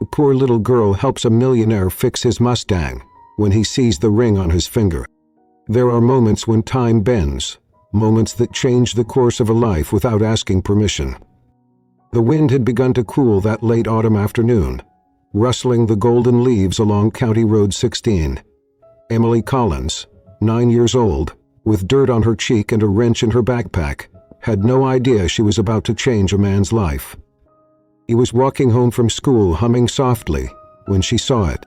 The poor little girl helps a millionaire fix his Mustang when he sees the ring on his finger. There are moments when time bends, moments that change the course of a life without asking permission. The wind had begun to cool that late autumn afternoon, rustling the golden leaves along County Road 16. Emily Collins, 9 years old, with dirt on her cheek and a wrench in her backpack, had no idea she was about to change a man's life. He was walking home from school humming softly when she saw it.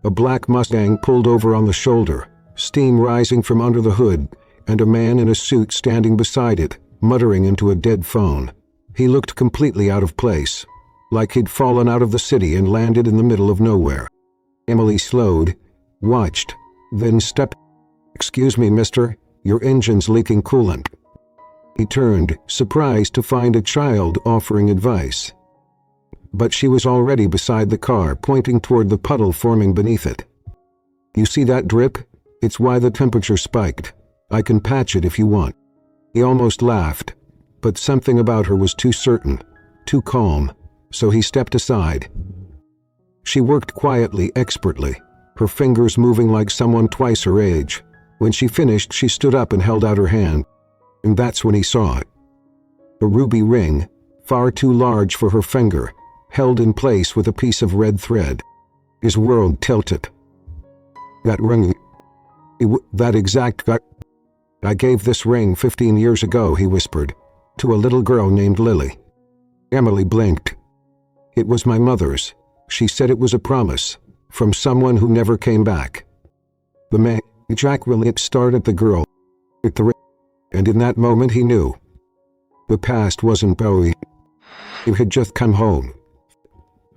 A black Mustang pulled over on the shoulder, steam rising from under the hood, and a man in a suit standing beside it, muttering into a dead phone. He looked completely out of place, like he'd fallen out of the city and landed in the middle of nowhere. Emily slowed, watched, then stepped. "Excuse me, mister, your engine's leaking coolant." He turned, surprised to find a child offering advice. But she was already beside the car, pointing toward the puddle forming beneath it. "You see that drip? It's why the temperature spiked. I can patch it if you want." He almost laughed, but something about her was too certain, too calm, so he stepped aside. She worked quietly, expertly, her fingers moving like someone twice her age. When she finished, she stood up and held out her hand. And that's when he saw it. A ruby ring, far too large for her finger, held in place with a piece of red thread. His world tilted. "That ring, that exact guy. I gave this ring 15 years ago," he whispered, "to a little girl named Lily." Emily blinked. "It was my mother's. She said it was a promise, from someone who never came back." The man, Jack Willett, stared at the girl, at the ring, and in that moment he knew. The past wasn't Bowie. He had just come home.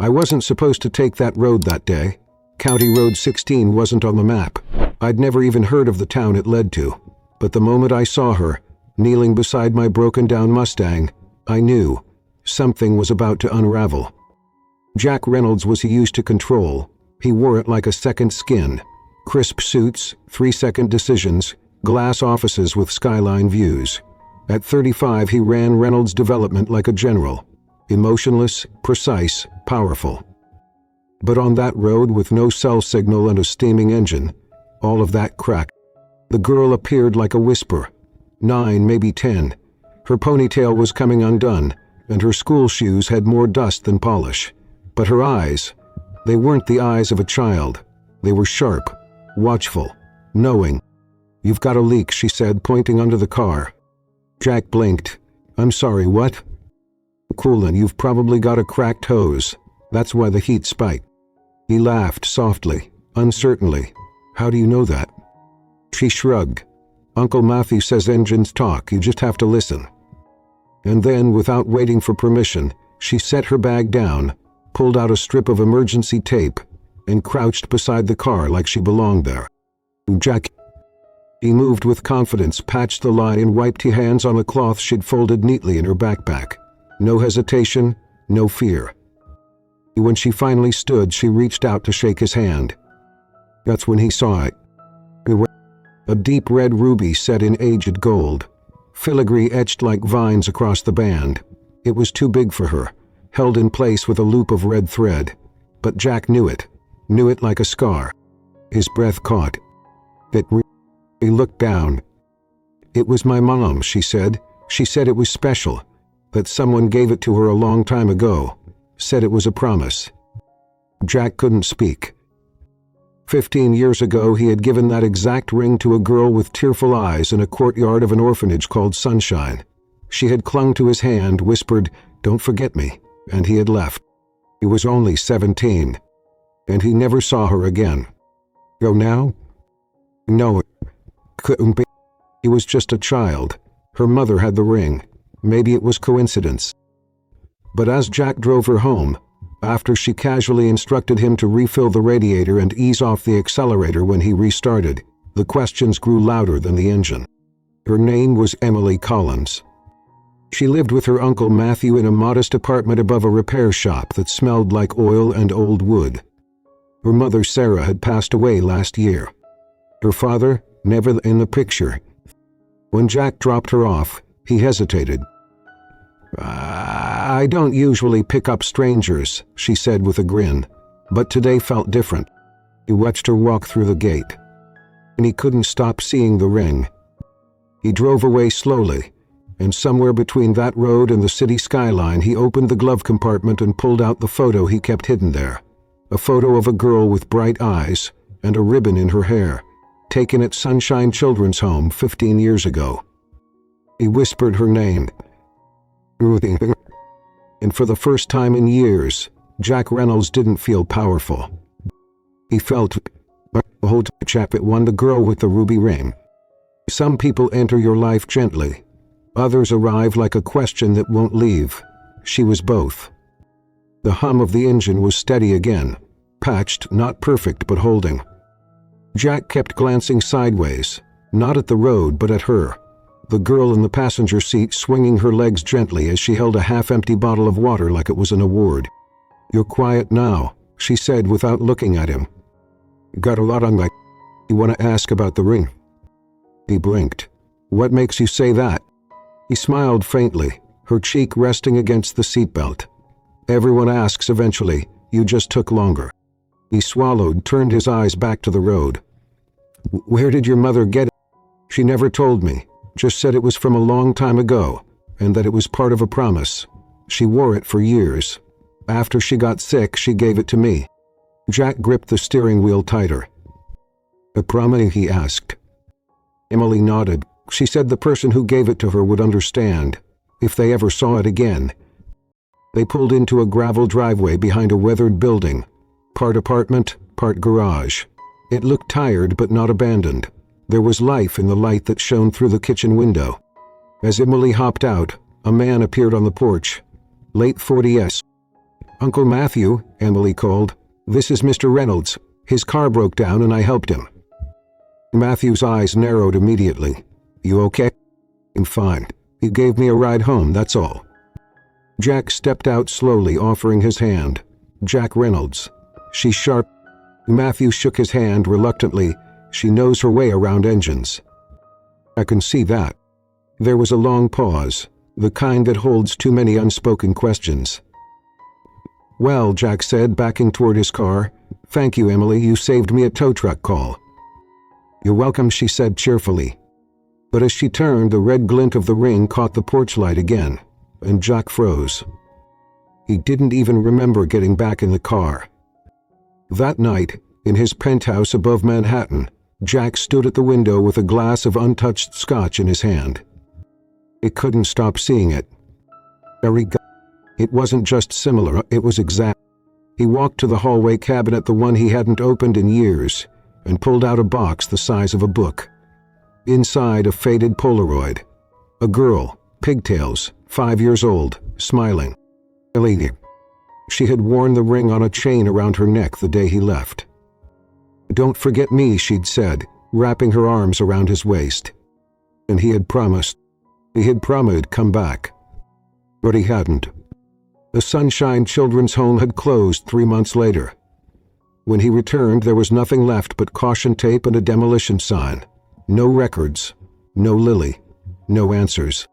"I wasn't supposed to take that road that day. County Road 16 wasn't on the map. I'd never even heard of the town it led to. But the moment I saw her, kneeling beside my broken-down Mustang, I knew something was about to unravel." Jack Reynolds was used to control. He wore it like a second skin. Crisp suits, 3-second decisions, glass offices with skyline views. At 35, he ran Reynolds Development like a general. Emotionless, precise, powerful. But on that road with no cell signal and a steaming engine, all of that cracked. The girl appeared like a whisper. 9, maybe 10. Her ponytail was coming undone, and her school shoes had more dust than polish. But her eyes, they weren't the eyes of a child. They were sharp, watchful, knowing. "You've got a leak," she said, pointing under the car. Jack blinked. "I'm sorry, what?" "Coolant, you've probably got a cracked hose. That's why the heat spiked." He laughed softly, uncertainly. "How do you know that?" She shrugged. "Uncle Matthew says engines talk, you just have to listen." And then, without waiting for permission, she set her bag down, pulled out a strip of emergency tape, and crouched beside the car like she belonged there. "Jack." He moved with confidence, patched the line, and wiped his hands on the cloth she'd folded neatly in her backpack. No hesitation, no fear. When she finally stood, she reached out to shake his hand. That's when he saw it. A deep red ruby set in aged gold, filigree etched like vines across the band. It was too big for her, held in place with a loop of red thread. But Jack knew it like a scar. His breath caught. He looked down. "It was my mom," she said. "She said it was special, that someone gave it to her a long time ago, said it was a promise." Jack couldn't speak. 15 years ago, he had given that exact ring to a girl with tearful eyes in a courtyard of an orphanage called Sunshine. She had clung to his hand, whispered, "Don't forget me," and he had left. He was only 17, and he never saw her again. Go now? No, it couldn't be. He was just a child. Her mother had the ring. Maybe it was coincidence. But as Jack drove her home, after she casually instructed him to refill the radiator and ease off the accelerator when he restarted, the questions grew louder than the engine. Her name was Emily Collins. She lived with her Uncle Matthew in a modest apartment above a repair shop that smelled like oil and old wood. Her mother, Sarah, had passed away last year. Her father, never in the picture. When Jack dropped her off, he hesitated. "I don't usually pick up strangers," she said with a grin, but today felt different. He watched her walk through the gate, and he couldn't stop seeing the ring. He drove away slowly, and somewhere between that road and the city skyline he opened the glove compartment and pulled out the photo he kept hidden there. A photo of a girl with bright eyes and a ribbon in her hair, taken at Sunshine Children's Home 15 years ago. He whispered her name. And for the first time in years, Jack Reynolds didn't feel powerful. He felt, "Hold chap, it won the girl with the ruby ring." Some people enter your life gently. Others arrive like a question that won't leave. She was both. The hum of the engine was steady again, patched, not perfect, but holding. Jack kept glancing sideways, not at the road but at her, the girl in the passenger seat swinging her legs gently as she held a half-empty bottle of water like it was an award. "You're quiet now," she said without looking at him. "Got a lot on my... You want to ask about the ring?" He blinked. "What makes you say that?" He smiled faintly, her cheek resting against the seatbelt. "Everyone asks eventually. You just took longer." He swallowed, turned his eyes back to the road. "Where did your mother get it?" "She never told me. Just said it was from a long time ago, and that it was part of a promise. She wore it for years. After she got sick, she gave it to me." Jack gripped the steering wheel tighter. "A promise?" he asked. Emily nodded. She said the person who gave it to her would understand, if they ever saw it again. They pulled into a gravel driveway behind a weathered building, part apartment, part garage. It looked tired but not abandoned. There was life in the light that shone through the kitchen window. As Emily hopped out, a man appeared on the porch. Late 40s. "Uncle Matthew," Emily called. "This is Mr. Reynolds. His car broke down and I helped him." Matthew's eyes narrowed immediately. "You okay?" "I'm fine. He gave me a ride home, that's all." Jack stepped out slowly, offering his hand. "Jack Reynolds." She sharp. Matthew shook his hand reluctantly. "She knows her way around engines." "I can see that." There was a long pause, the kind that holds too many unspoken questions. "Well," Jack said, backing toward his car. "Thank you, Emily. You saved me a tow truck call." "You're welcome," she said cheerfully. But as she turned, the red glint of the ring caught the porch light again, and Jack froze. He didn't even remember getting back in the car. That night, in his penthouse above Manhattan, Jack stood at the window with a glass of untouched scotch in his hand. He couldn't stop seeing it. It wasn't just similar, it was exact. He walked to the hallway cabinet, the one he hadn't opened in years, and pulled out a box the size of a book. Inside, a faded Polaroid. A girl, pigtails, 5 years old, smiling. A lady. She had worn the ring on a chain around her neck the day he left. "Don't forget me," she'd said, wrapping her arms around his waist. And he had promised. He had promised come back. But he hadn't. The Sunshine Children's Home had closed 3 months later. When he returned, there was nothing left but caution tape and a demolition sign. No records, no Lily, no answers.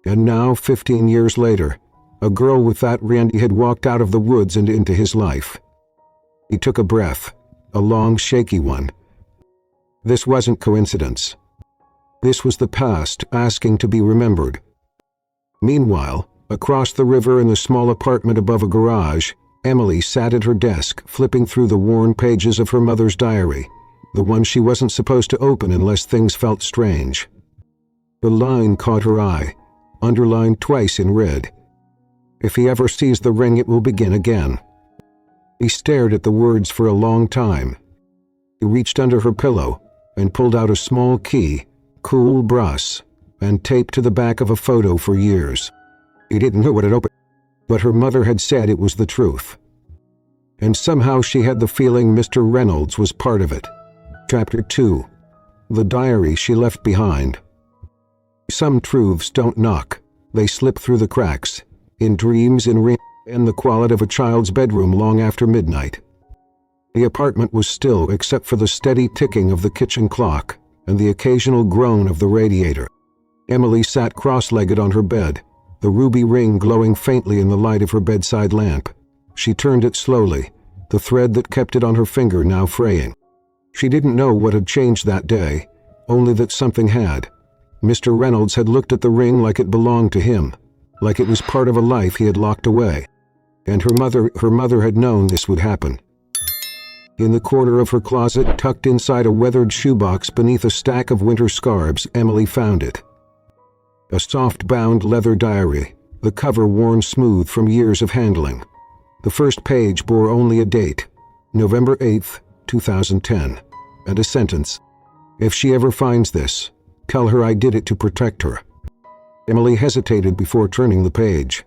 And now, 15 years later, a girl with that ring had walked out of the woods and into his life. He took a breath, a long, shaky one. This wasn't coincidence. This was the past asking to be remembered. Meanwhile, across the river in the small apartment above a garage, Emily sat at her desk, flipping through the worn pages of her mother's diary, the one she wasn't supposed to open unless things felt strange. The line caught her eye, underlined twice in red. "If he ever sees the ring, it will begin again." He stared at the words for a long time. He reached under her pillow and pulled out a small key, cool brass, and taped to the back of a photo for years. He didn't know what it opened, but her mother had said it was the truth. And somehow she had the feeling Mr. Reynolds was part of it. Chapter 2. The diary she left behind. Some truths don't knock. They slip through the cracks, in dreams, in the quiet of a child's bedroom long after midnight. The apartment was still except for the steady ticking of the kitchen clock and the occasional groan of the radiator. Emily sat cross-legged on her bed, the ruby ring glowing faintly in the light of her bedside lamp. She turned it slowly, the thread that kept it on her finger now fraying. She didn't know what had changed that day, only that something had. Mr. Reynolds had looked at the ring like it belonged to him, like it was part of a life he had locked away. And her mother had known this would happen. In the corner of her closet, tucked inside a weathered shoebox beneath a stack of winter scarves, Emily found it. A soft-bound leather diary, the cover worn smooth from years of handling. The first page bore only a date, November 8th, 2010, and a sentence. "If she ever finds this, tell her I did it to protect her." Emily hesitated before turning the page.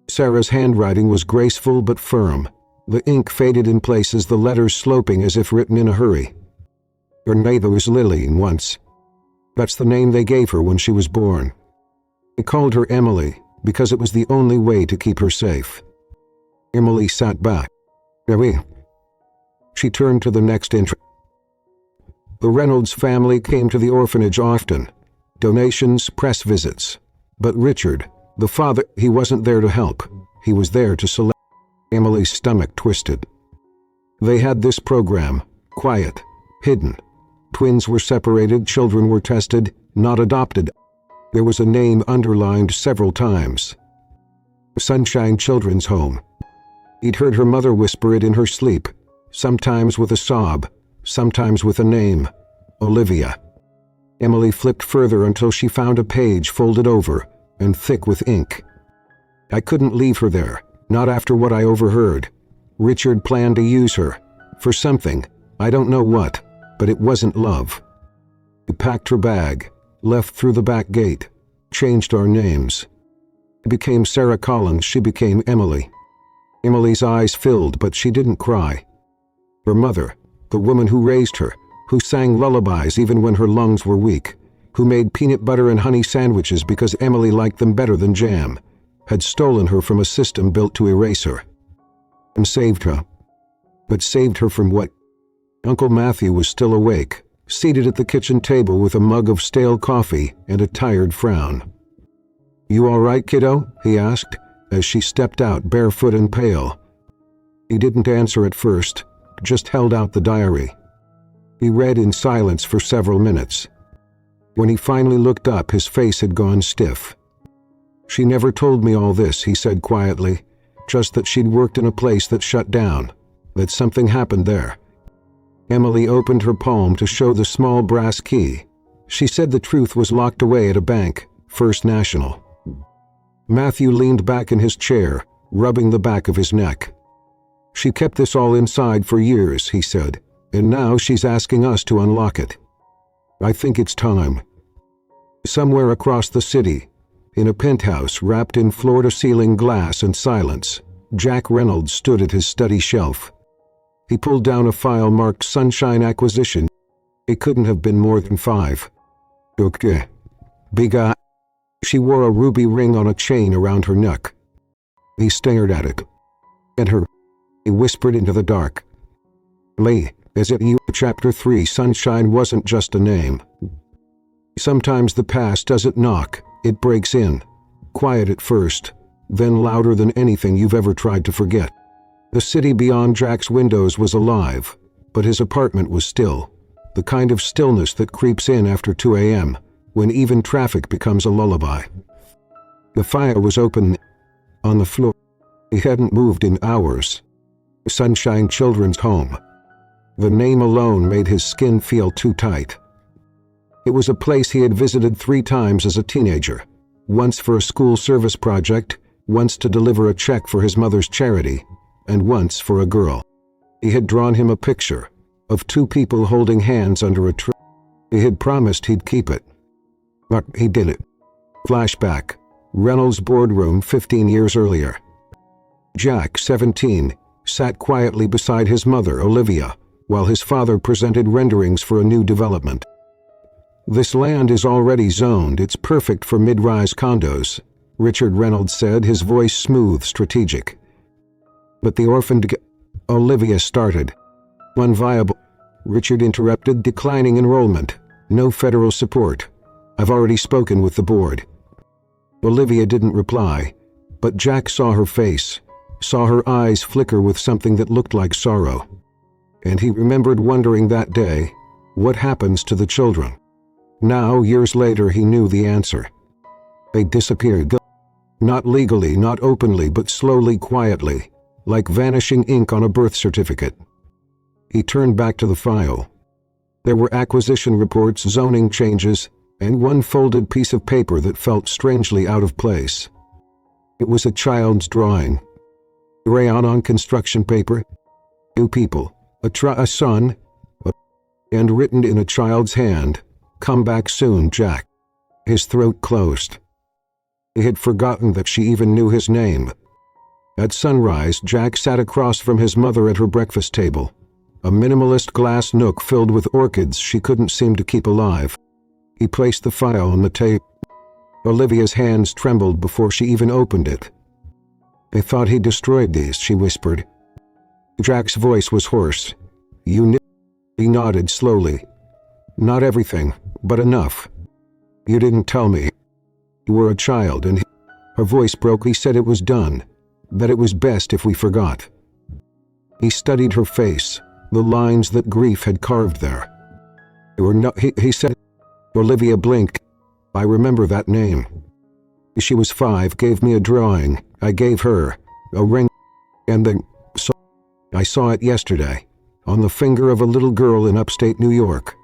Sarah's handwriting was graceful but firm. The ink faded in places, the letters sloping as if written in a hurry. Her name was Lillian once. That's the name they gave her when she was born. They called her Emily because it was the only way to keep her safe. Emily sat back. She turned to the next entry. The Reynolds family came to the orphanage often. Donations, press visits. But Richard, the father, he wasn't there to help. He was there to select. Emily's stomach twisted. They had this program, quiet, hidden. Twins were separated, children were tested, not adopted. There was a name underlined several times. Sunshine Children's Home. He'd heard her mother whisper it in her sleep, sometimes with a sob, sometimes with a name, Olivia. Emily flipped further until she found a page folded over and thick with ink. "I couldn't leave her there, not after what I overheard. Richard planned to use her, for something, I don't know what, but it wasn't love. He packed her bag, left through the back gate, changed our names. I became Sarah Collins, she became Emily." Emily's eyes filled, but she didn't cry. Her mother, the woman who raised her, who sang lullabies even when her lungs were weak, who made peanut butter and honey sandwiches because Emily liked them better than jam, had stolen her from a system built to erase her. And saved her. But saved her from what? Uncle Matthew was still awake, seated at the kitchen table with a mug of stale coffee and a tired frown. "You all right, kiddo?" he asked, as she stepped out barefoot and pale. He didn't answer at first, just held out the diary. He read in silence for several minutes. When he finally looked up, his face had gone stiff. "She never told me all this," he said quietly, "just that she'd worked in a place that shut down, that something happened there." Emily opened her palm to show the small brass key. She said the truth was locked away at a bank, First National. Matthew leaned back in his chair, rubbing the back of his neck. "She kept this all inside for years," he said, "and now she's asking us to unlock it. I think it's time." Somewhere across the city, in a penthouse wrapped in floor-to-ceiling glass and silence, Jack Reynolds stood at his study shelf. He pulled down a file marked Sunshine Acquisition. It couldn't have been more than 5. "Okay. Big eye." She wore a ruby ring on a chain around her neck. He stared at it. "And her," he whispered into the dark. "Lee, is it you?" Chapter 3. Sunshine wasn't just a name. Sometimes the past doesn't knock, it breaks in. Quiet at first, then louder than anything you've ever tried to forget. The city beyond Jack's windows was alive, but his apartment was still. The kind of stillness that creeps in after 2 a.m., when even traffic becomes a lullaby. The fire was open on the floor. He hadn't moved in hours. Sunshine Children's Home. The name alone made his skin feel too tight. It was a place he had visited 3 times as a teenager, once for a school service project, once to deliver a check for his mother's charity, and once for a girl. He had drawn him a picture of 2 people holding hands under a tree. He had promised he'd keep it. But he did it. Flashback. Reynolds' boardroom 15 years earlier. Jack, 17, sat quietly beside his mother, Olivia, while his father presented renderings for a new development. "This land is already zoned. It's perfect for mid-rise condos," Richard Reynolds said, his voice smooth, strategic. "But the orphaned..." Olivia started. "Unviable," Richard interrupted, "declining enrollment. No federal support. I've already spoken with the board." Olivia didn't reply, but Jack saw her face, saw her eyes flicker with something that looked like sorrow. And he remembered wondering that day, what happens to the children? Now, years later, he knew the answer. They disappeared. Not legally, not openly, but slowly, quietly, like vanishing ink on a birth certificate. He turned back to the file. There were acquisition reports, zoning changes, and one folded piece of paper that felt strangely out of place. It was a child's drawing. Rayon on construction paper. Two people, a son, and written in a child's hand, "Come back soon, Jack." His throat closed. He had forgotten that she even knew his name. At sunrise, Jack sat across from his mother at her breakfast table, a minimalist glass nook filled with orchids she couldn't seem to keep alive. He placed the file on the table. Olivia's hands trembled before she even opened it. "I thought he destroyed these," she whispered. Jack's voice was hoarse. "You knew?" He nodded slowly. "Not everything, but enough. You didn't tell me. You were a child, and Her voice broke. He said it was done, that it was best if we forgot. He studied her face, the lines that grief had carved there. "You were not," he said. Olivia blinked. "I remember that name. She was 5, gave me a drawing. I gave her a ring, and then I saw it yesterday, on the finger of a little girl in upstate New York."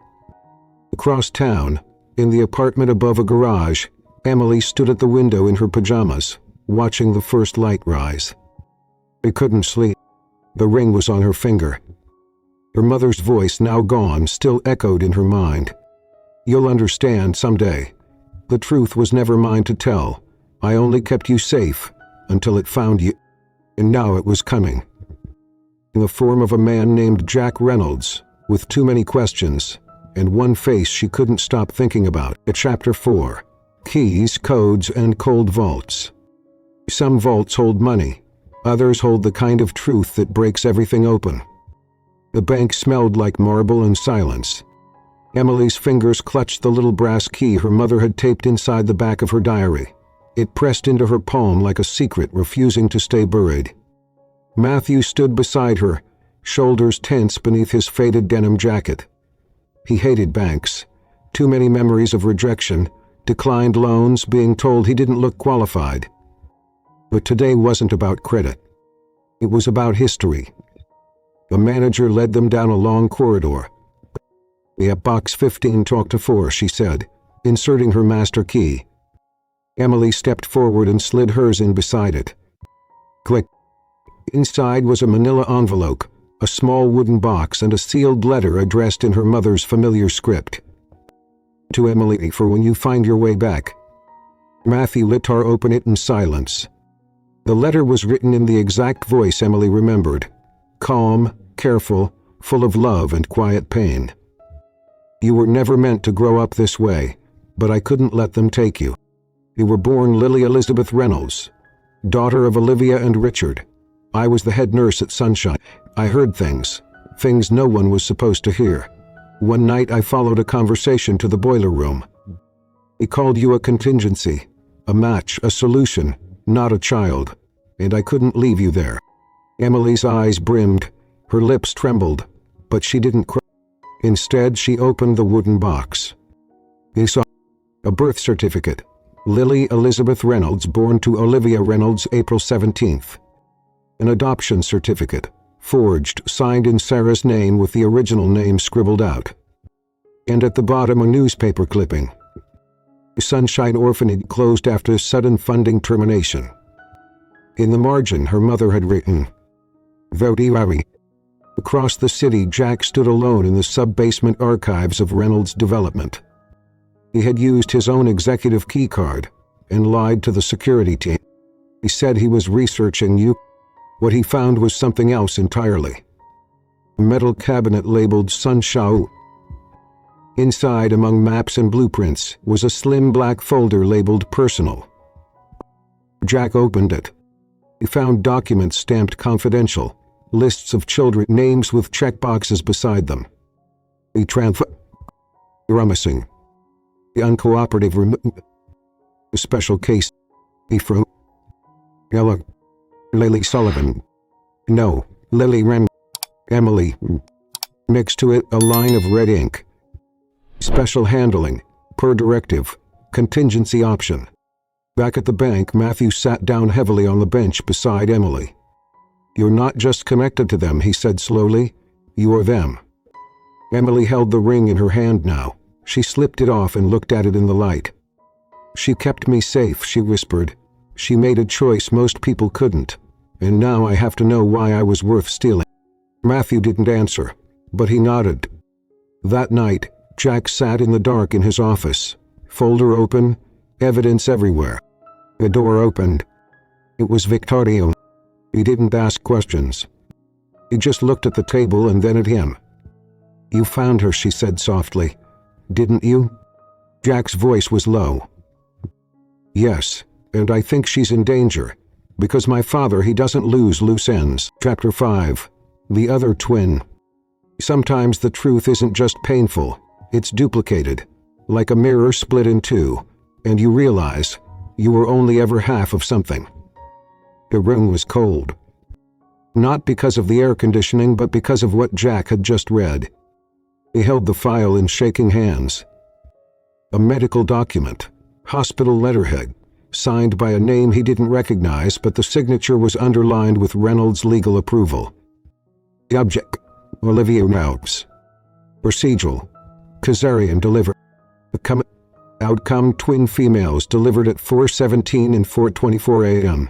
Across town, in the apartment above a garage, Emily stood at the window in her pajamas, watching the first light rise. They couldn't sleep. The ring was on her finger. Her mother's voice, now gone, still echoed in her mind. "You'll understand someday. The truth was never mine to tell. I only kept you safe until it found you. And now it was coming. In the form of a man named Jack Reynolds, with too many questions, and one face she couldn't stop thinking about." Chapter 4. Keys, Codes, and Cold Vaults. Some vaults hold money. Others hold the kind of truth that breaks everything open. The bank smelled like marble and silence. Emily's fingers clutched the little brass key her mother had taped inside the back of her diary. It pressed into her palm like a secret refusing to stay buried. Matthew stood beside her, shoulders tense beneath his faded denim jacket. He hated banks. Too many memories of rejection, declined loans, being told he didn't look qualified. But today wasn't about credit. It was about history. The manager led them down a long corridor. "We have box 15, talk to 4, she said, inserting her master key. Emily stepped forward and slid hers in beside it. Click. Inside was a manila envelope, a small wooden box, and a sealed letter addressed in her mother's familiar script. "To Emily, for when you find your way back." Matthew let her open it in silence. The letter was written in the exact voice Emily remembered. Calm, careful, full of love and quiet pain. "You were never meant to grow up this way, but I couldn't let them take you. You were born Lily Elizabeth Reynolds, daughter of Olivia and Richard. I was the head nurse at Sunshine. I heard things no one was supposed to hear. One night I followed a conversation to the boiler room. He called you a contingency, a match, a solution, not a child, and I couldn't leave you there." Emily's eyes brimmed, her lips trembled, but she didn't cry. Instead, she opened the wooden box. He saw a birth certificate. Lily Elizabeth Reynolds, born to Olivia Reynolds, April 17th. An adoption certificate, forged, signed in Sarah's name with the original name scribbled out. And at the bottom, a newspaper clipping. Sunshine Orphanage closed after sudden funding termination. In the margin, her mother had written, "Voti Ravi." Across the city, Jack stood alone in the sub-basement archives of Reynolds Development. He had used his own executive key card and lied to the security team. He said he was researching you. What he found was something else entirely. A metal cabinet labeled Sunshine. Inside, among maps and blueprints, was a slim black folder labeled Personal. Jack opened it. He found documents stamped confidential, lists of children, names with checkboxes beside them. He promising. The uncooperative the special case. Ephraim. Ella. Lily Sullivan. No, Lily Wren. Emily. Next to it, a line of red ink. Special handling, per directive, contingency option. Back at the bank, Matthew sat down heavily on the bench beside Emily. You're not just connected to them, he said slowly. You are them. Emily held the ring in her hand now. She slipped it off and looked at it in the light. She kept me safe, she whispered. She made a choice most people couldn't. And now I have to know why I was worth stealing. Matthew didn't answer, but he nodded. That night, Jack sat in the dark in his office. Folder open, evidence everywhere. The door opened. It was Victoria. He didn't ask questions. He just looked at the table and then at him. You found her, she said softly. Didn't you? Jack's voice was low. Yes, and I think she's in danger. Because my father, he doesn't lose loose ends. Chapter 5. The Other Twin. Sometimes the truth isn't just painful, it's duplicated. Like a mirror split in two, and you realize you were only ever half of something. The room was cold. Not because of the air conditioning, but because of what Jack had just read. He held the file in shaking hands. A medical document, hospital letterhead, signed by a name he didn't recognize, but the signature was underlined with Reynolds' legal approval. Object, Olivia Reynolds. Procedural, cesarean delivery. Outcome, twin females delivered at 4:17 and 4:24 a.m.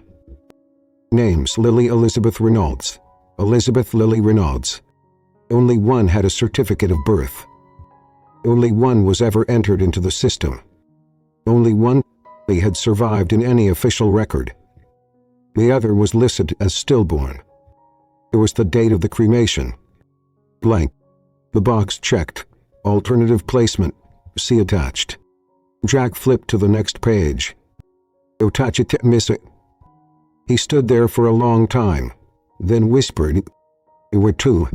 Names, Lily Elizabeth Reynolds. Elizabeth Lily Reynolds. Only one had a certificate of birth. Only one was ever entered into the system. Only one had survived in any official record. The other was listed as stillborn. There was the date of the cremation. Blank. The box checked. Alternative placement. See attached. Jack flipped to the next page. Missing. He stood there for a long time, then whispered, "There were two."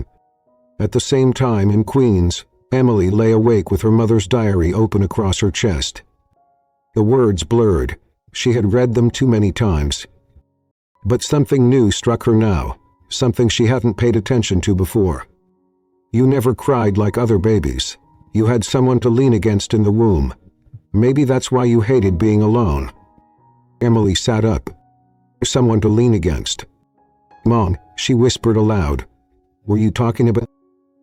At the same time in Queens, Emily lay awake with her mother's diary open across her chest. The words blurred. She had read them too many times. But something new struck her now, something she hadn't paid attention to before. You never cried like other babies. You had someone to lean against in the womb. Maybe that's why you hated being alone. Emily sat up. Someone to lean against. Mom, she whispered aloud. Were you talking about?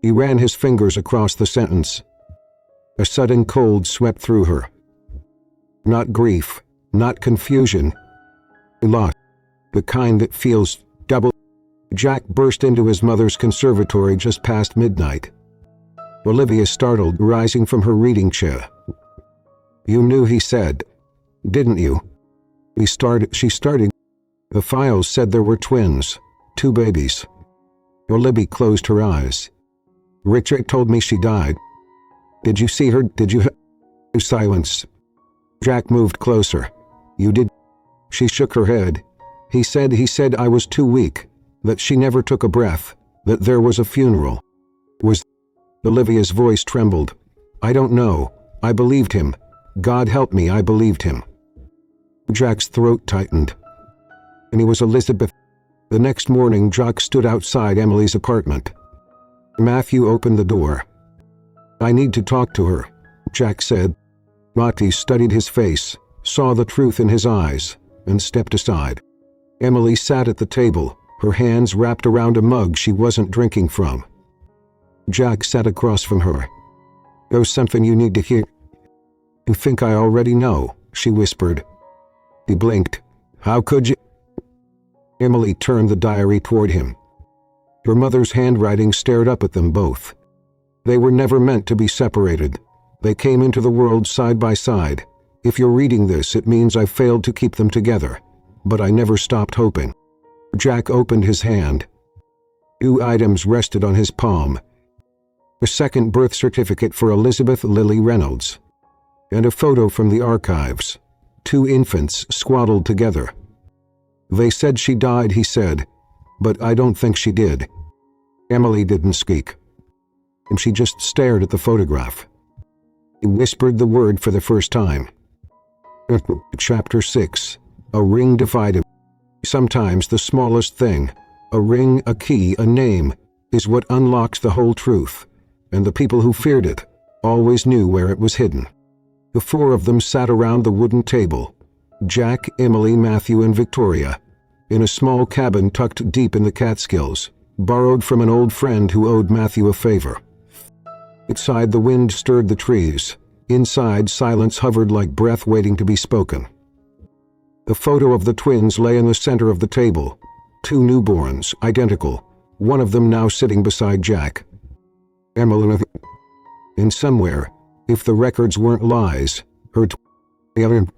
He ran his fingers across the sentence. A sudden cold swept through her. Not grief, not confusion. Loss. The kind that feels double. Jack burst into his mother's conservatory just past midnight. Olivia startled, rising from her reading chair. You knew, he said. Didn't you? She started. The files said there were twins, 2 babies. Olivia closed her eyes. Richard told me she died. Did you see her? Did you? Silence. Jack moved closer. You did? She shook her head. He said I was too weak, that she never took a breath, that there was a funeral. Was... Olivia's voice trembled. I don't know. I believed him. God help me, I believed him. Jack's throat tightened. And he was Elizabeth. The next morning, Jack stood outside Emily's apartment. Matthew opened the door. I need to talk to her, Jack said. Mati studied his face, saw the truth in his eyes, and stepped aside. Emily sat at the table, her hands wrapped around a mug she wasn't drinking from. Jack sat across from her. There's something you need to hear. You think I already know, she whispered. He blinked. How could you? Emily turned the diary toward him. Her mother's handwriting stared up at them both. They were never meant to be separated. They came into the world side by side. If you're reading this, it means I failed to keep them together. But I never stopped hoping. Jack opened his hand. 2 items rested on his palm. A second birth certificate for Elizabeth Lily Reynolds. And a photo from the archives. 2 infants swaddled together. They said she died, he said, but I don't think she did. Emily didn't speak. And she just stared at the photograph. He whispered the word for the first time. Chapter 6. A ring divided. Sometimes the smallest thing, a ring, a key, a name, is what unlocks the whole truth, and the people who feared it always knew where it was hidden. The four of them sat around the wooden table, Jack, Emily, Matthew, and Victoria, in a small cabin tucked deep in the Catskills, borrowed from an old friend who owed Matthew a favor. Outside, the wind stirred the trees. Inside, silence hovered like breath waiting to be spoken. The photo of the twins lay in the center of the table. Two newborns, identical, one of them now sitting beside Jack. Emily, and somewhere, if the records weren't lies, her twin.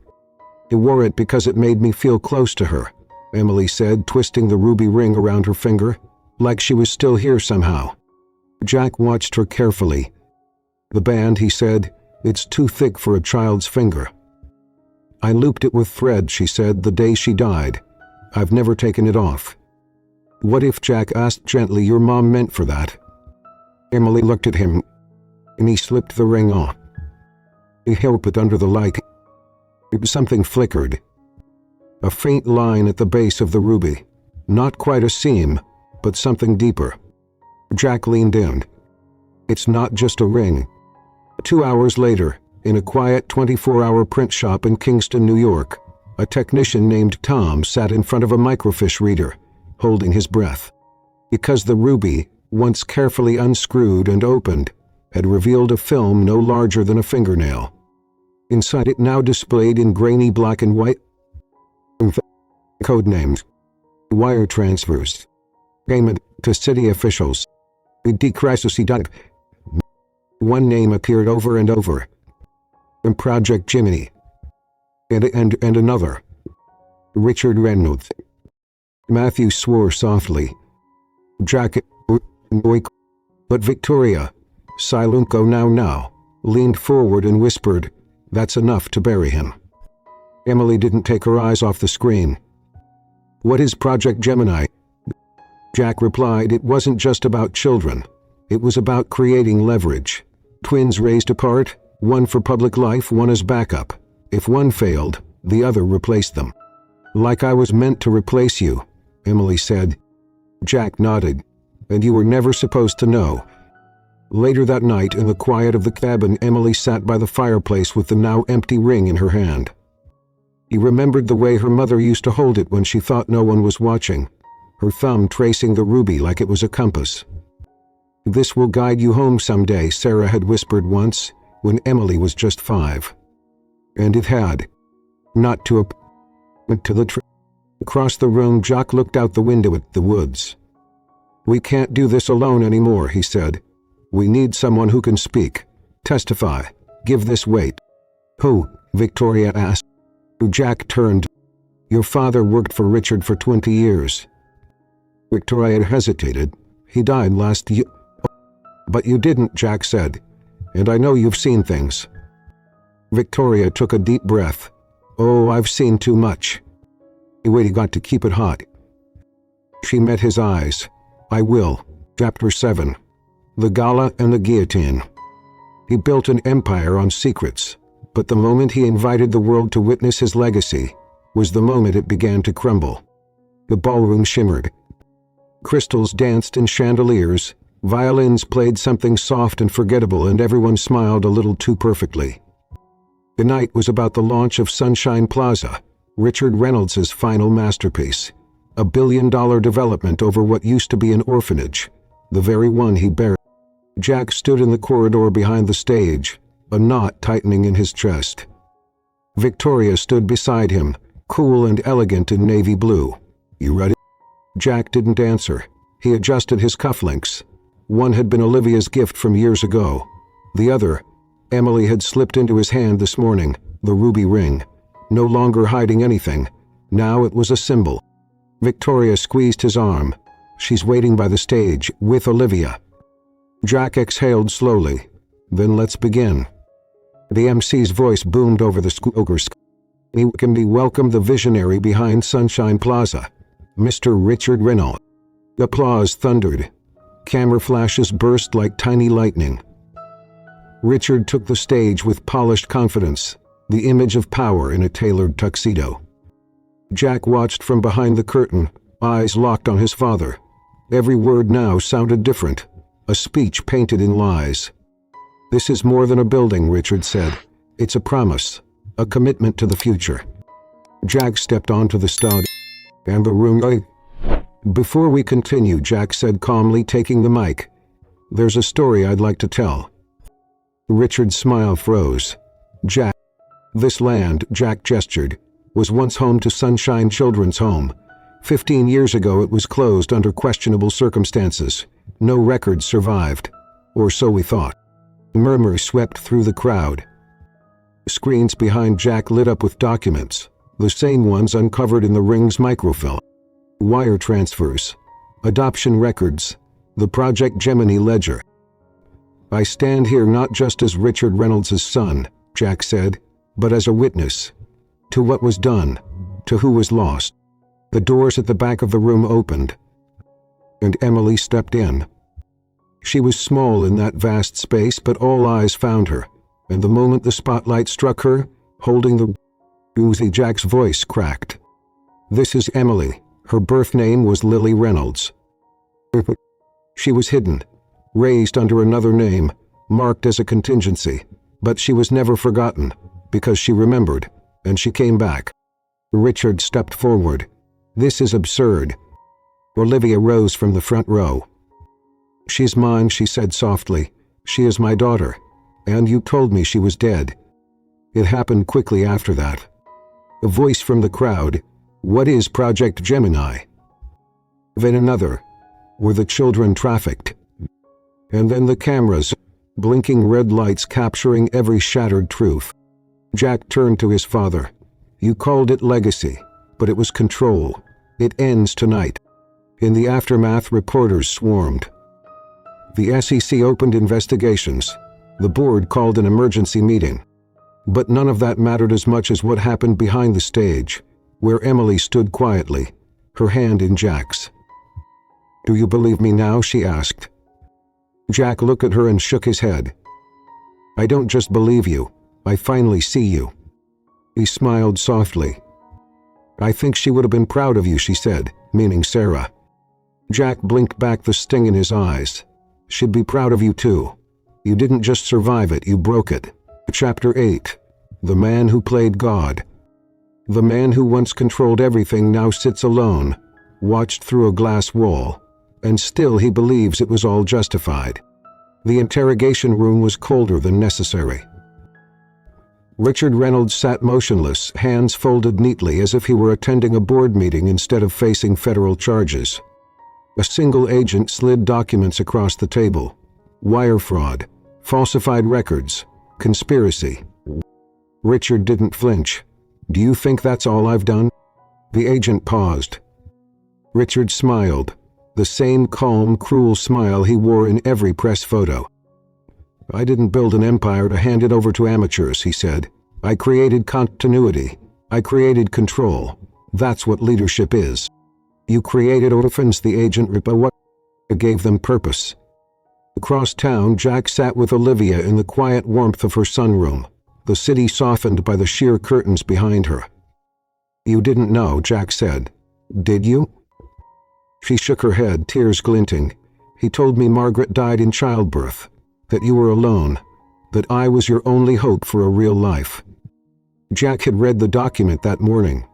I wore it because it made me feel close to her, Emily said, twisting the ruby ring around her finger, like she was still here somehow. Jack watched her carefully. The band, he said, it's too thick for a child's finger. I looped it with thread, she said, the day she died. I've never taken it off. What if, Jack asked gently, your mom meant for that? Emily looked at him, and he slipped the ring on. He held it under the light. Something flickered. A faint line at the base of the ruby. Not quite a seam, but something deeper. Jack leaned in. It's not just a ring. 2 hours later, in a quiet 24-hour print shop in Kingston, New York, a technician named Tom sat in front of a microfiche reader, holding his breath. Because the ruby, once carefully unscrewed and opened, had revealed a film no larger than a fingernail. Inside it, now displayed in grainy black and white, code names, wire transfers, payment to city officials, decrisis. One name appeared over and over, and Project Jiminy, and another, Richard Reynolds. Matthew swore softly. Jack, but Victoria, Silunco now, leaned forward and whispered, that's enough to bury him. Emily didn't take her eyes off the screen. What is Project Gemini? Jack replied, it wasn't just about children. It was about creating leverage. Twins raised apart, one for public life, one as backup. If one failed, the other replaced them. Like I was meant to replace you, Emily said. Jack nodded. And you were never supposed to know. Later that night, in the quiet of the cabin, Emily sat by the fireplace with the now empty ring in her hand. He remembered the way her mother used to hold it when she thought no one was watching, her thumb tracing the ruby like it was a compass. This will guide you home someday, Sarah had whispered once, when Emily was just 5. And it had. Not to the tree. Across the room, Jack looked out the window at the woods. We can't do this alone anymore, he said. We need someone who can speak, testify, give this weight. Who? Victoria asked. Jack turned. Your father worked for Richard for 20 years. Victoria hesitated. He died last year. But you didn't, Jack said. And I know you've seen things. Victoria took a deep breath. Oh, I've seen too much. He got to keep it hot. She met his eyes. I will. Chapter 7. The Gala and the Guillotine. He built an empire on secrets, but the moment he invited the world to witness his legacy was the moment it began to crumble. The ballroom shimmered. Crystals danced in chandeliers, violins played something soft and forgettable, and everyone smiled a little too perfectly. The night was about the launch of Sunshine Plaza, Richard Reynolds' final masterpiece, a billion-dollar development over what used to be an orphanage, the very one he buried. Jack stood in the corridor behind the stage, a knot tightening in his chest. Victoria stood beside him, cool and elegant in navy blue. You ready? Jack didn't answer. He adjusted his cufflinks. One had been Olivia's gift from years ago. The other, Emily had slipped into his hand this morning, the ruby ring. No longer hiding anything. Now it was a symbol. Victoria squeezed his arm. She's waiting by the stage, with Olivia. Jack exhaled slowly. Then let's begin. The MC's voice boomed over the squawkers. He can be welcomed the visionary behind Sunshine Plaza, Mr. Richard Reynolds. Applause thundered. Camera flashes burst like tiny lightning. Richard took the stage with polished confidence, the image of power in a tailored tuxedo. Jack watched from behind the curtain, eyes locked on his father. Every word now sounded different, a speech painted in lies. "This is more than a building," Richard said. "It's a promise, a commitment to the future." Jack stepped onto the stud, and the room... Before we continue, Jack said calmly, taking the mic, "There's a story I'd like to tell." Richard's smile froze. "Jack, this land," Jack gestured, "was once home to Sunshine Children's Home. 15 years ago it was closed under questionable circumstances. No records survived. Or so we thought." Murmurs swept through the crowd. Screens behind Jack lit up with documents, the same ones uncovered in the ring's microfilm. Wire transfers, adoption records, the Project Gemini ledger. "I stand here not just as Richard Reynolds' son," Jack said, "but as a witness. To what was done, to who was lost." The doors at the back of the room opened, and Emily stepped in. She was small in that vast space, but all eyes found her, and the moment the spotlight struck her, holding the Uzi, Jack's voice cracked. "This is Emily. Her birth name was Lily Reynolds. She was hidden, raised under another name, marked as a contingency, but she was never forgotten, because she remembered, and she came back." Richard stepped forward. "This is absurd." Olivia rose from the front row. "She's mine," she said softly. "She is my daughter, and you told me she was dead." It happened quickly after that. A voice from the crowd, "What is Project Gemini?" Then another, "Were the children trafficked?" And then the cameras, blinking red lights capturing every shattered truth. Jack turned to his father. "You called it legacy, but it was control. It ends tonight." In the aftermath, reporters swarmed. The SEC opened investigations. The board called an emergency meeting. But none of that mattered as much as what happened behind the stage, where Emily stood quietly, her hand in Jack's. "Do you believe me now?" she asked. Jack looked at her and shook his head. "I don't just believe you, I finally see you." He smiled softly. "I think she would have been proud of you," she said, meaning Sarah. Jack blinked back, the sting in his eyes. "She'd be proud of you too. You didn't just survive it, you broke it." Chapter 8. The Man Who Played God. The man who once controlled everything now sits alone, watched through a glass wall, and still he believes it was all justified. The interrogation room was colder than necessary. Richard Reynolds sat motionless, hands folded neatly as if he were attending a board meeting instead of facing federal charges. A single agent slid documents across the table. Wire fraud, falsified records, conspiracy. Richard didn't flinch. "Do you think that's all I've done?" The agent paused. Richard smiled, the same calm, cruel smile he wore in every press photo. "I didn't build an empire to hand it over to amateurs," he said. "I created continuity. I created control. That's what leadership is." "You created orphans," the agent replied. "What gave them purpose?" Across town, Jack sat with Olivia in the quiet warmth of her sunroom, the city softened by the sheer curtains behind her. "You didn't know," Jack said. "Did you?" She shook her head, tears glinting. "He told me Margaret died in childbirth, that you were alone, that I was your only hope for a real life." Jack had read the document that morning.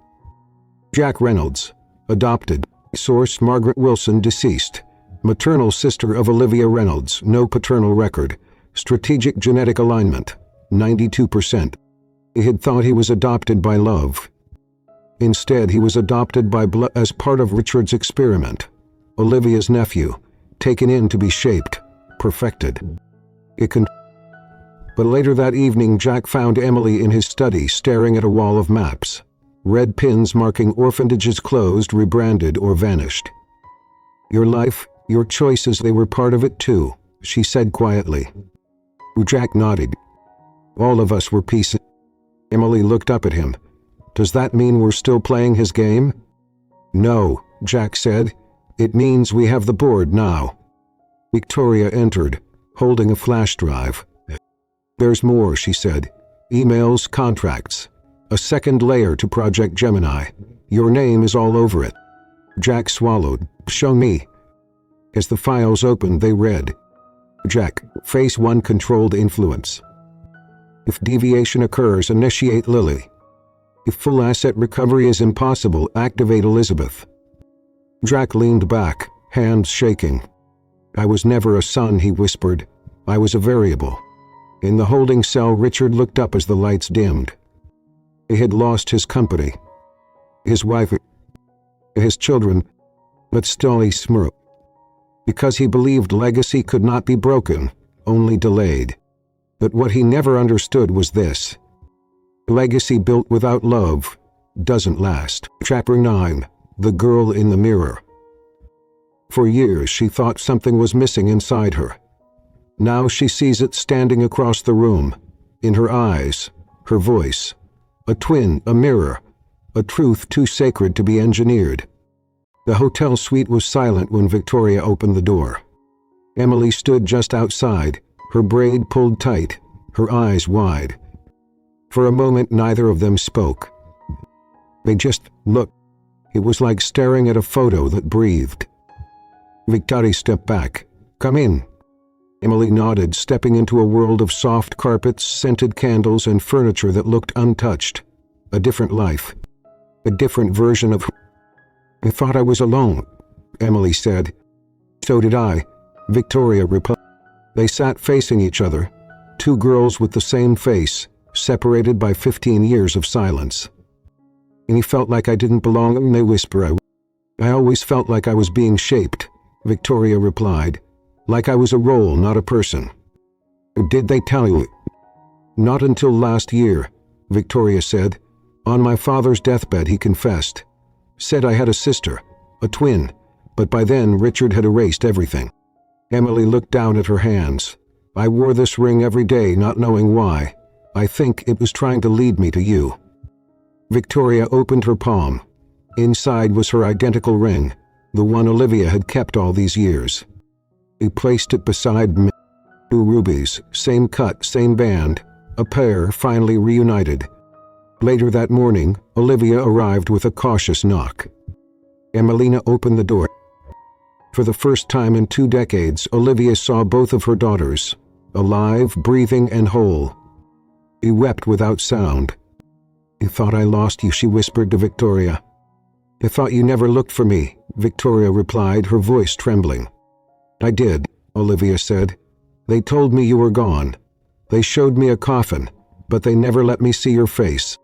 Jack Reynolds, adopted. Source: Margaret Wilson, deceased. Maternal sister of Olivia Reynolds, no paternal record. Strategic genetic alignment, 92%. He had thought he was adopted by love. Instead, he was adopted by blood as part of Richard's experiment. Olivia's nephew, taken in to be shaped, perfected. But later that evening, Jack found Emily in his study staring at a wall of maps. Red pins marking orphanages closed, rebranded, or vanished. "Your life, your choices, they were part of it too," she said quietly. Jack nodded. "All of us were pieces." Emily looked up at him. "Does that mean we're still playing his game?" "No," Jack said. "It means we have the board now." Victoria entered, holding a flash drive. "There's more," she said. "Emails, contracts. A second layer to Project Gemini. Your name is all over it. Jack swallowed. Show me. As the files opened, they read, Jack, Phase 1 controlled influence. If deviation occurs, initiate Lily. If full asset recovery is impossible, activate Elizabeth. Jack leaned back, hands shaking. I was never a son, he whispered. I was a variable. In the holding cell, Richard looked up as the lights dimmed. He had lost his company, his wife, his children, but still he smirked. Because he believed legacy could not be broken, only delayed. But what he never understood was this. Legacy built without love doesn't last. Chapter 9. The Girl in the Mirror. For years she thought something was missing inside her. Now she sees it standing across the room, in her eyes, her voice. A twin, a mirror, a truth too sacred to be engineered. The hotel suite was silent when Victoria opened the door. Emily stood just outside, her braid pulled tight, her eyes wide. For a moment neither of them spoke. They just looked. It was like staring at a photo that breathed. Victoria stepped back. Come in. Emily nodded, stepping into a world of soft carpets, scented candles, and furniture that looked untouched. A different life. A different version of... I thought I was alone, Emily said. So did I, Victoria replied. They sat facing each other, two girls with the same face, separated by 15 years of silence. And he felt like I didn't belong, and they whisper. I always felt like I was being shaped, Victoria replied. Like I was a role, not a person. Did they tell you? Not until last year, Victoria said. On my father's deathbed, he confessed. Said I had a sister, a twin, but by then Richard had erased everything. Emily looked down at her hands. I wore this ring every day, not knowing why. I think it was trying to lead me to you. Victoria opened her palm. Inside was her identical ring, the one Olivia had kept all these years. He placed it beside me. Two rubies, same cut, same band, a pair finally reunited. Later that morning, Olivia arrived with a cautious knock. Emelina opened the door. For the first time in 2 decades, Olivia saw both of her daughters, alive, breathing, and whole. He wept without sound. I thought I lost you, she whispered to Victoria. I thought you never looked for me, Victoria replied, her voice trembling. I did, Olivia said. They told me you were gone. They showed me a coffin, but they never let me see your face.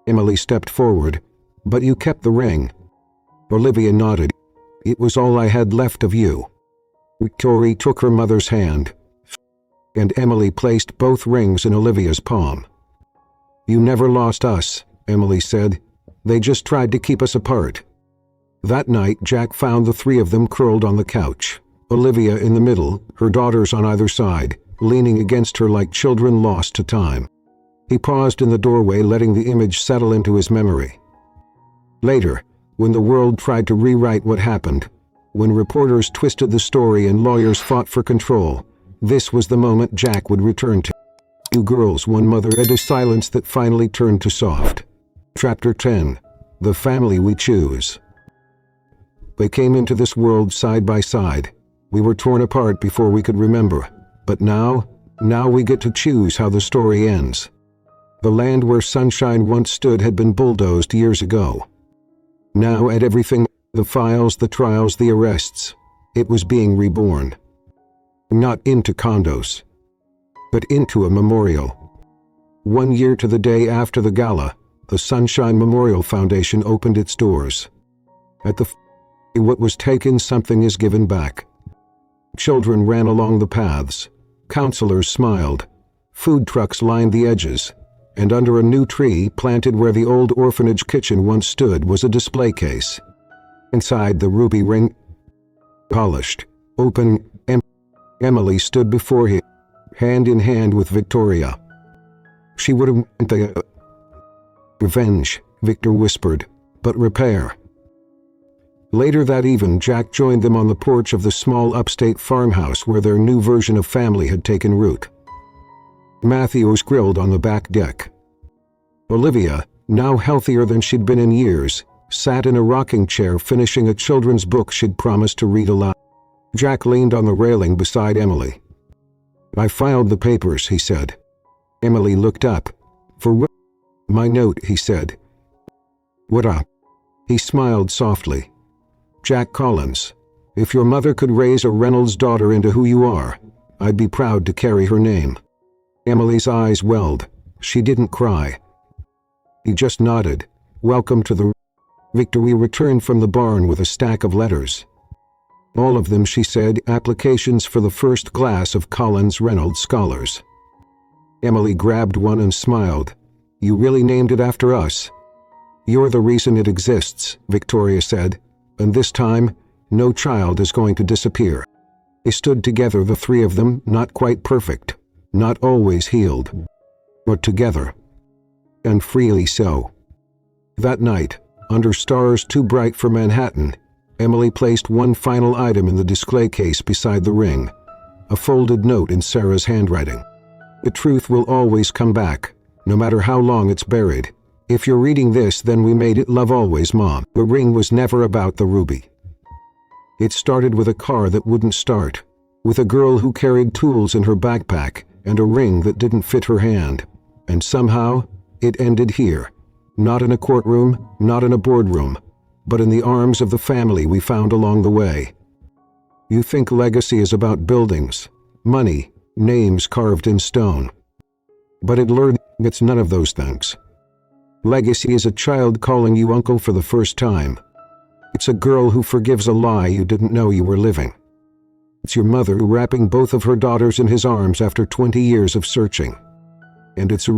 Emily stepped forward. But you kept the ring. Olivia nodded. It was all I had left of you. Victoria took her mother's hand, and Emily placed both rings in Olivia's palm. You never lost us, Emily said. They just tried to keep us apart. That night, Jack found the 3 of them curled on the couch. Olivia in the middle, her daughters on either side, leaning against her like children lost to time. He paused in the doorway, letting the image settle into his memory. Later, when the world tried to rewrite what happened, when reporters twisted the story and lawyers fought for control, this was the moment Jack would return to. 2 girls, 1 mother, and a silence that finally turned to soft. Chapter 10. The Family We Choose. They came into this world side by side. We were torn apart before we could remember. But now we get to choose how the story ends. The land where sunshine once stood had been bulldozed years ago. Now at everything, the files, the trials, the arrests, it was being reborn. Not into condos, but into a memorial. 1 year to the day after the gala, the Sunshine Memorial Foundation opened its doors. At what was taken, something is given back. Children ran along the paths. Counselors smiled. Food trucks lined the edges. And under a new tree, planted where the old orphanage kitchen once stood, was a display case. Inside, the ruby ring, polished, open, Emily stood before him, hand in hand with Victoria. She would have meant the revenge, Victor whispered, but repair. Later that evening, Jack joined them on the porch of the small upstate farmhouse where their new version of family had taken root. Matthew was grilled on the back deck. Olivia, now healthier than she'd been in years, sat in a rocking chair finishing a children's book she'd promised to read aloud. Jack leaned on the railing beside Emily. "I filed the papers," he said. Emily looked up. "For what?" "My note," he said. "What up?" He smiled softly. "Jack Collins, if your mother could raise a Reynolds daughter into who you are, I'd be proud to carry her name." Emily's eyes welled. She didn't cry. He just nodded. "Welcome to the Victor." We returned from the barn with a stack of letters. All of them, she said, applications for the first class of Collins Reynolds scholars. Emily grabbed one and smiled. "You really named it after us?" "You're the reason it exists," Victoria said, "and this time, no child is going to disappear." They stood together, the three of them, not quite perfect, not always healed, but together. And freely so. That night, under stars too bright for Manhattan, Emily placed one final item in the display case beside the ring, a folded note in Sarah's handwriting. "The truth will always come back, no matter how long it's buried. If you're reading this, then we made it. Love always, Mom." The ring was never about the ruby. It started with a car that wouldn't start, with a girl who carried tools in her backpack and a ring that didn't fit her hand. And somehow, it ended here. Not in a courtroom, not in a boardroom, but in the arms of the family we found along the way. You think legacy is about buildings, money, names carved in stone. But it's none of those things. Legacy is a child calling you uncle for the first time. It's a girl who forgives a lie you didn't know you were living. It's your mother wrapping both of her daughters in his arms after 20 years of searching. And it's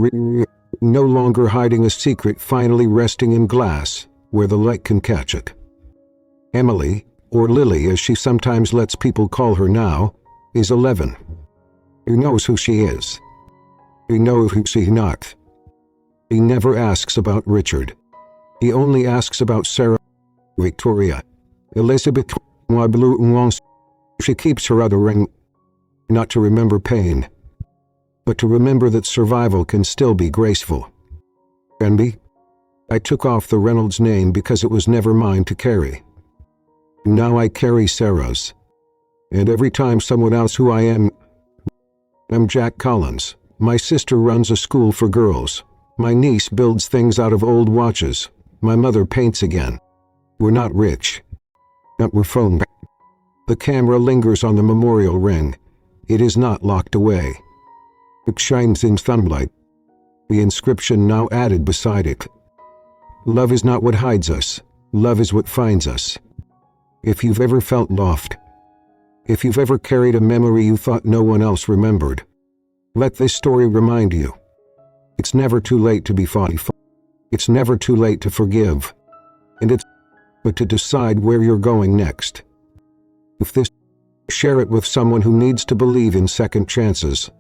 no longer hiding a secret, finally resting in glass, where the light can catch it. Emily, or Lily as she sometimes lets people call her now, is 11. He knows who she is. He knows who she's not. He never asks about Richard. He only asks about Sarah, Victoria, Elizabeth. She keeps her other ring, not to remember pain, but to remember that survival can still be graceful. Envy? I took off the Reynolds name because it was never mine to carry. Now I carry Sarah's. And every time someone asks who I am, I'm Jack Collins. My sister runs a school for girls. My niece builds things out of old watches. My mother paints again. We're not rich. Not we're phone. The camera lingers on the memorial ring. It is not locked away. It shines in sunlight. The inscription now added beside it. Love is not what hides us. Love is what finds us. If you've ever felt lost, if you've ever carried a memory you thought no one else remembered, let this story remind you. It's never too late to be fought. It's never too late to forgive. And it's but to decide where you're going next. If this, share it with someone who needs to believe in second chances.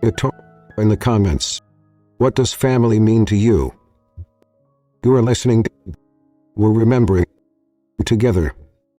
In the comments, what does family mean to you? You are listening to We're Remembering together.